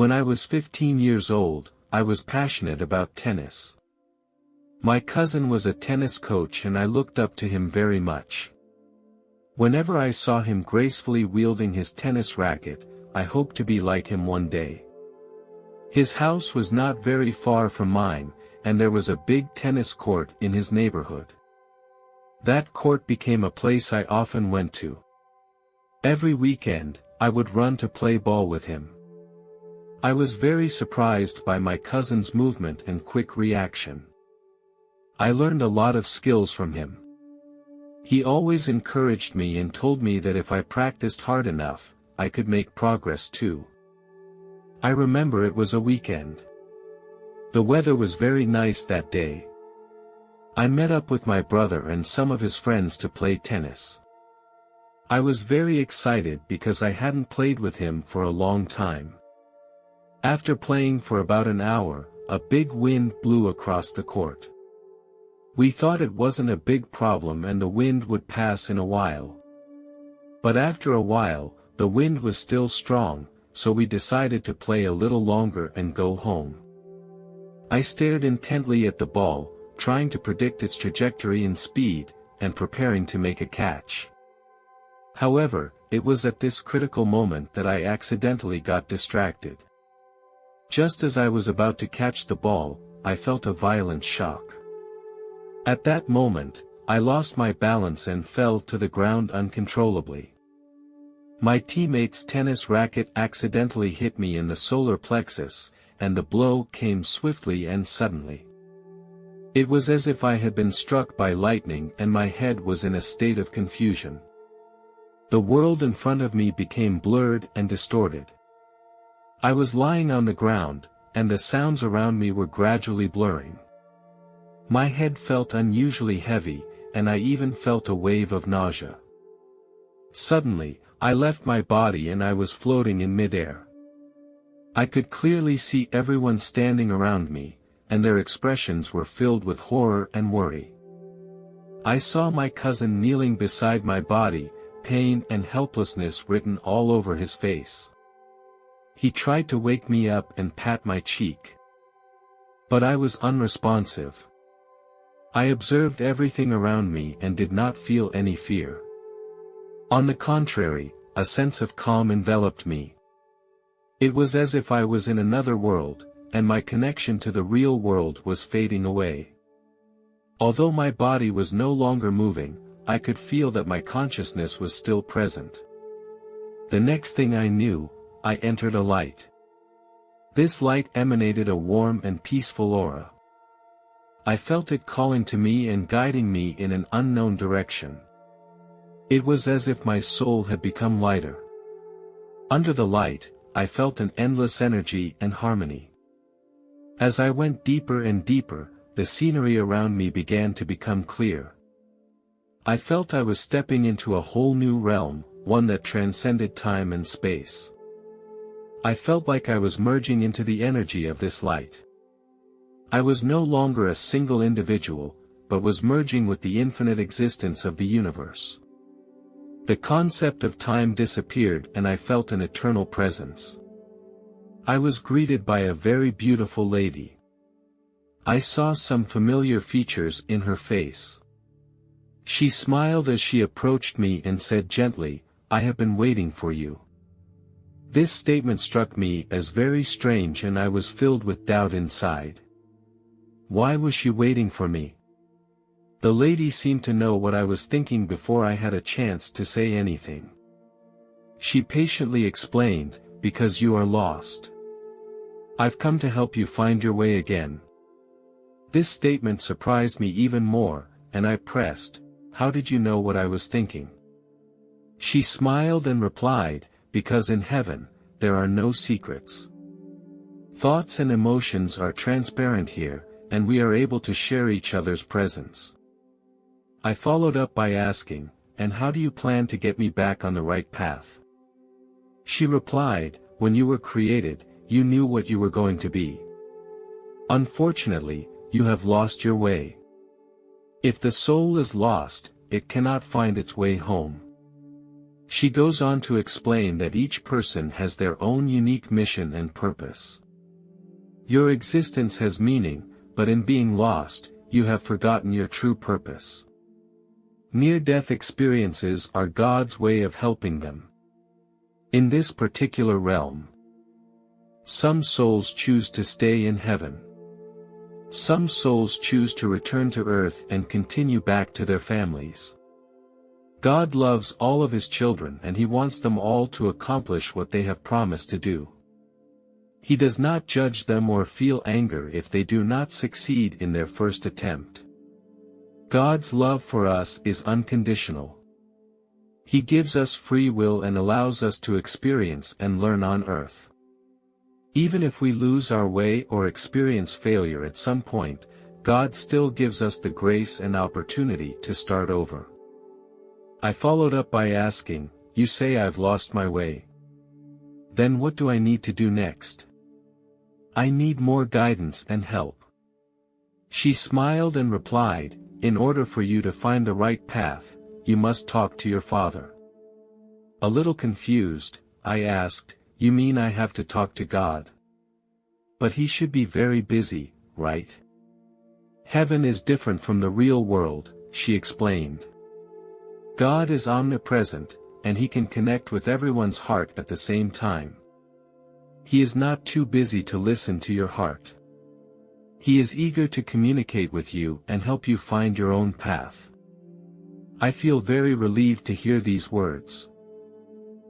When I was 15 years old, I was passionate about tennis. My cousin was a tennis coach and I looked up to him very much. Whenever I saw him gracefully wielding his tennis racket, I hoped to be like him one day. His house was not very far from mine, and there was a big tennis court in his neighborhood. That court became a place I often went to. Every weekend, I would run to play ball with him. I was very surprised by my cousin's movement and quick reaction. I learned a lot of skills from him. He always encouraged me and told me that if I practiced hard enough, I could make progress too. I remember it was a weekend. The weather was very nice that day. I met up with my brother and some of his friends to play tennis. I was very excited because I hadn't played with him for a long time. After playing for about an hour, a big wind blew across the court. We thought it wasn't a big problem and the wind would pass in a while. But after a while, the wind was still strong, so we decided to play a little longer and go home. I stared intently at the ball, trying to predict its trajectory and speed, and preparing to make a catch. However, it was at this critical moment that I accidentally got distracted. Just as I was about to catch the ball, I felt a violent shock. At that moment, I lost my balance and fell to the ground uncontrollably. My teammate's tennis racket accidentally hit me in the solar plexus, and the blow came swiftly and suddenly. It was as if I had been struck by lightning and my head was in a state of confusion. The world in front of me became blurred and distorted. I was lying on the ground, and the sounds around me were gradually blurring. My head felt unusually heavy, and I even felt a wave of nausea. Suddenly, I left my body and I was floating in midair. I could clearly see everyone standing around me, and their expressions were filled with horror and worry. I saw my cousin kneeling beside my body, pain and helplessness written all over his face. He tried to wake me up and pat my cheek. But I was unresponsive. I observed everything around me and did not feel any fear. On the contrary, a sense of calm enveloped me. It was as if I was in another world, and my connection to the real world was fading away. Although my body was no longer moving, I could feel that my consciousness was still present. The next thing I knew, I entered a light. This light emanated a warm and peaceful aura. I felt it calling to me and guiding me in an unknown direction. It was as if my soul had become lighter. Under the light, I felt an endless energy and harmony. As I went deeper and deeper, the scenery around me began to become clear. I felt I was stepping into a whole new realm, one that transcended time and space. I felt like I was merging into the energy of this light. I was no longer a single individual, but was merging with the infinite existence of the universe. The concept of time disappeared and I felt an eternal presence. I was greeted by a very beautiful lady. I saw some familiar features in her face. She smiled as she approached me and said gently, "I have been waiting for you." This statement struck me as very strange and I was filled with doubt inside. Why was she waiting for me? The lady seemed to know what I was thinking before I had a chance to say anything. She patiently explained, "Because you are lost. I've come to help you find your way again." This statement surprised me even more, and I pressed, "How did you know what I was thinking?" She smiled and replied, "Because in heaven, there are no secrets. Thoughts and emotions are transparent here, and we are able to share each other's presence." I followed up by asking, "And how do you plan to get me back on the right path?" She replied, "When you were created, you knew what you were going to be. Unfortunately, you have lost your way. If the soul is lost, it cannot find its way home." She goes on to explain that each person has their own unique mission and purpose. Your existence has meaning, but in being lost, you have forgotten your true purpose. Near-death experiences are God's way of helping them. In this particular realm, some souls choose to stay in heaven. Some souls choose to return to earth and continue back to their families. God loves all of His children and He wants them all to accomplish what they have promised to do. He does not judge them or feel anger if they do not succeed in their first attempt. God's love for us is unconditional. He gives us free will and allows us to experience and learn on earth. Even if we lose our way or experience failure at some point, God still gives us the grace and opportunity to start over. I followed up by asking, "You say I've lost my way. Then what do I need to do next?" "I need more guidance and help." She smiled and replied, "In order for you to find the right path, you must talk to your father." A little confused, I asked, "You mean I have to talk to God? But He should be very busy, right?" "Heaven is different from the real world," she explained. "God is omnipresent, and He can connect with everyone's heart at the same time. He is not too busy to listen to your heart. He is eager to communicate with you and help you find your own path." I feel very relieved to hear these words.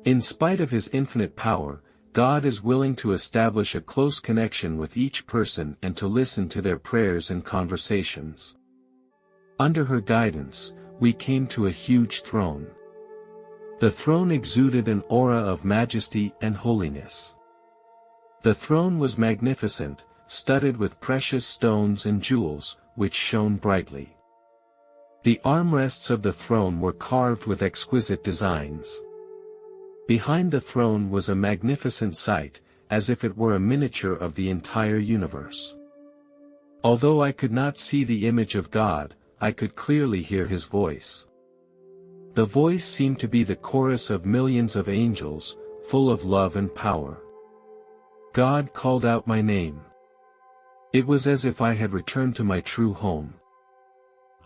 In spite of His infinite power, God is willing to establish a close connection with each person and to listen to their prayers and conversations. Under her guidance, we came to a huge throne. The throne exuded an aura of majesty and holiness. The throne was magnificent, studded with precious stones and jewels, which shone brightly. The armrests of the throne were carved with exquisite designs. Behind the throne was a magnificent sight, as if it were a miniature of the entire universe. Although I could not see the image of God, I could clearly hear His voice. The voice seemed to be the chorus of millions of angels, full of love and power. God called out my name. It was as if I had returned to my true home.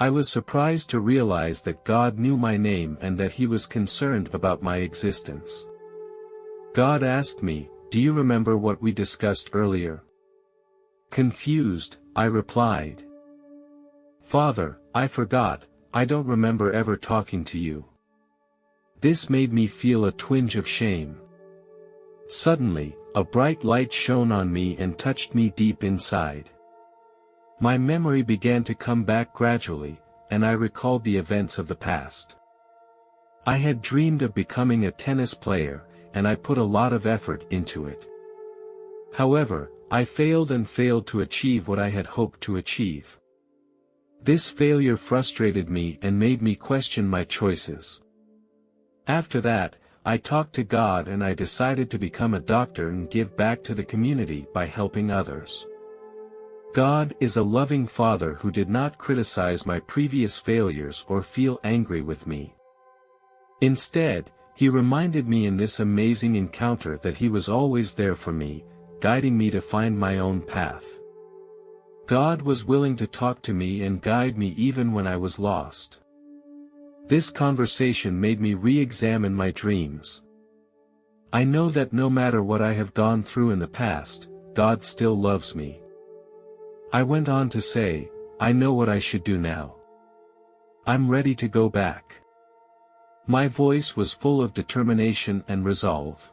I was surprised to realize that God knew my name and that He was concerned about my existence. God asked me, "Do you remember what we discussed earlier?" Confused, I replied, "Father, I forgot, I don't remember ever talking to you." This made me feel a twinge of shame. Suddenly, a bright light shone on me and touched me deep inside. My memory began to come back gradually, and I recalled the events of the past. I had dreamed of becoming a tennis player, and I put a lot of effort into it. However, I failed to achieve what I had hoped to achieve. This failure frustrated me and made me question my choices. After that, I talked to God and I decided to become a doctor and give back to the community by helping others. God is a loving Father who did not criticize my previous failures or feel angry with me. Instead, He reminded me in this amazing encounter that He was always there for me, guiding me to find my own path. God was willing to talk to me and guide me even when I was lost. This conversation made me re-examine my dreams. I know that no matter what I have gone through in the past, God still loves me. I went on to say, "I know what I should do now. I'm ready to go back." My voice was full of determination and resolve.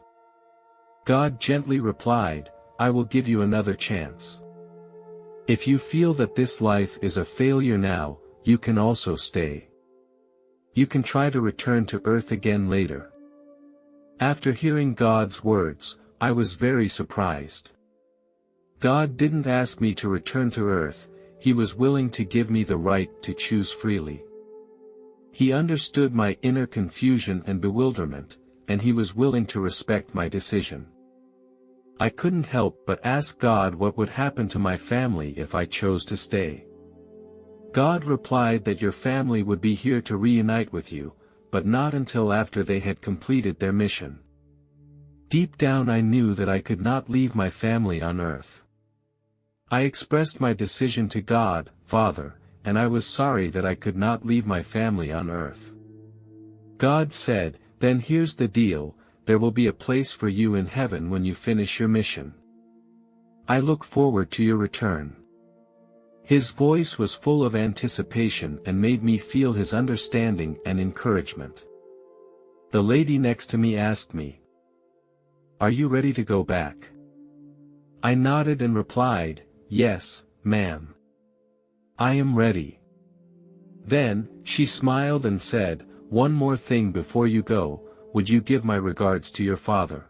God gently replied, "I will give you another chance. If you feel that this life is a failure now, you can also stay. You can try to return to earth again later." After hearing God's words, I was very surprised. God didn't ask me to return to earth, He was willing to give me the right to choose freely. He understood my inner confusion and bewilderment, and He was willing to respect my decision. I couldn't help but ask God what would happen to my family if I chose to stay. God replied that your family would be here to reunite with you, but not until after they had completed their mission. Deep down I knew that I could not leave my family on earth. I expressed my decision to God, Father, and I was sorry that I could not leave my family on earth. God said, "Then here's the deal, there will be a place for you in heaven when you finish your mission. I look forward to your return." His voice was full of anticipation and made me feel his understanding and encouragement. The lady next to me asked me, "Are you ready to go back?" I nodded and replied, "Yes, ma'am. I am ready." Then, she smiled and said, "One more thing before you go, would you give my regards to your father?"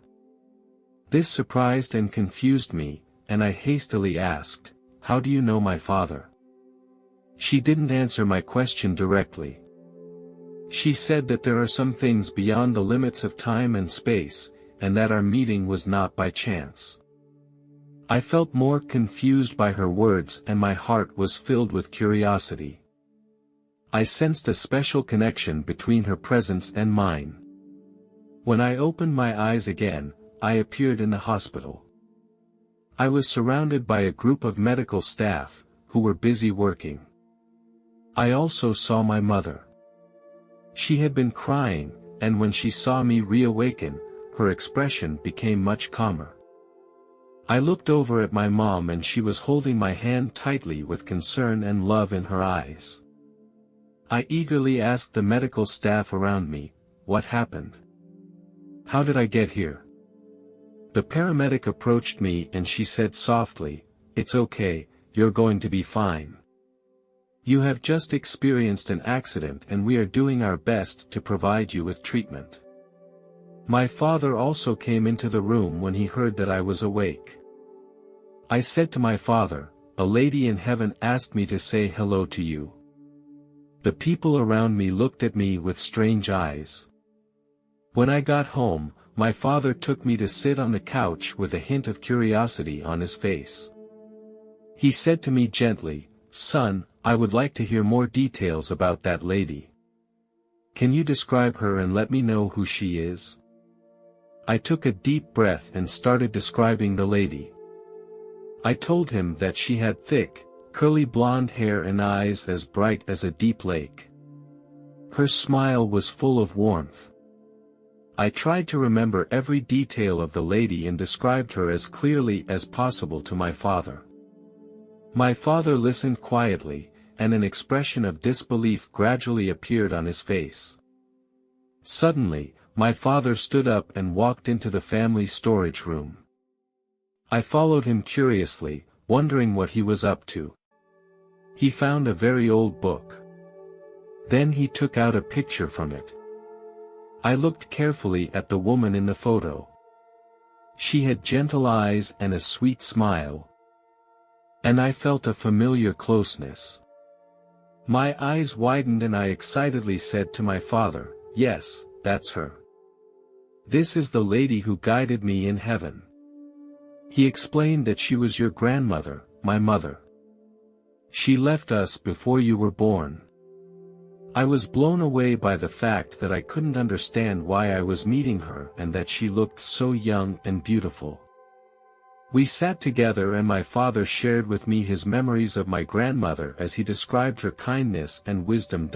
This surprised and confused me, and I hastily asked, "How do you know my father?" She didn't answer my question directly. She said that there are some things beyond the limits of time and space, and that our meeting was not by chance. I felt more confused by her words and my heart was filled with curiosity. I sensed a special connection between her presence and mine. When I opened my eyes again, I appeared in the hospital. I was surrounded by a group of medical staff, who were busy working. I also saw my mother. She had been crying, and when she saw me reawaken, her expression became much calmer. I looked over at my mom and she was holding my hand tightly with concern and love in her eyes. I eagerly asked the medical staff around me, "What happened? How did I get here?" The paramedic approached me and she said softly, "It's okay, you're going to be fine. You have just experienced an accident and we are doing our best to provide you with treatment." My father also came into the room when he heard that I was awake. I said to my father, "A lady in heaven asked me to say hello to you." The people around me looked at me with strange eyes. When I got home, my father took me to sit on the couch with a hint of curiosity on his face. He said to me gently, "Son, I would like to hear more details about that lady. Can you describe her and let me know who she is?" I took a deep breath and started describing the lady. I told him that she had thick, curly blonde hair and eyes as bright as a deep lake. Her smile was full of warmth. I tried to remember every detail of the lady and described her as clearly as possible to my father. My father listened quietly, and an expression of disbelief gradually appeared on his face. Suddenly, my father stood up and walked into the family storage room. I followed him curiously, wondering what he was up to. He found a very old book. Then he took out a picture from it. I looked carefully at the woman in the photo. She had gentle eyes and a sweet smile. And I felt a familiar closeness. My eyes widened and I excitedly said to my father, "Yes, that's her. This is the lady who guided me in heaven." He explained that she was your grandmother, my mother. She left us before you were born. I was blown away by the fact that I couldn't understand why I was meeting her and that she looked so young and beautiful. We sat together and my father shared with me his memories of my grandmother as he described her kindness and wisdom.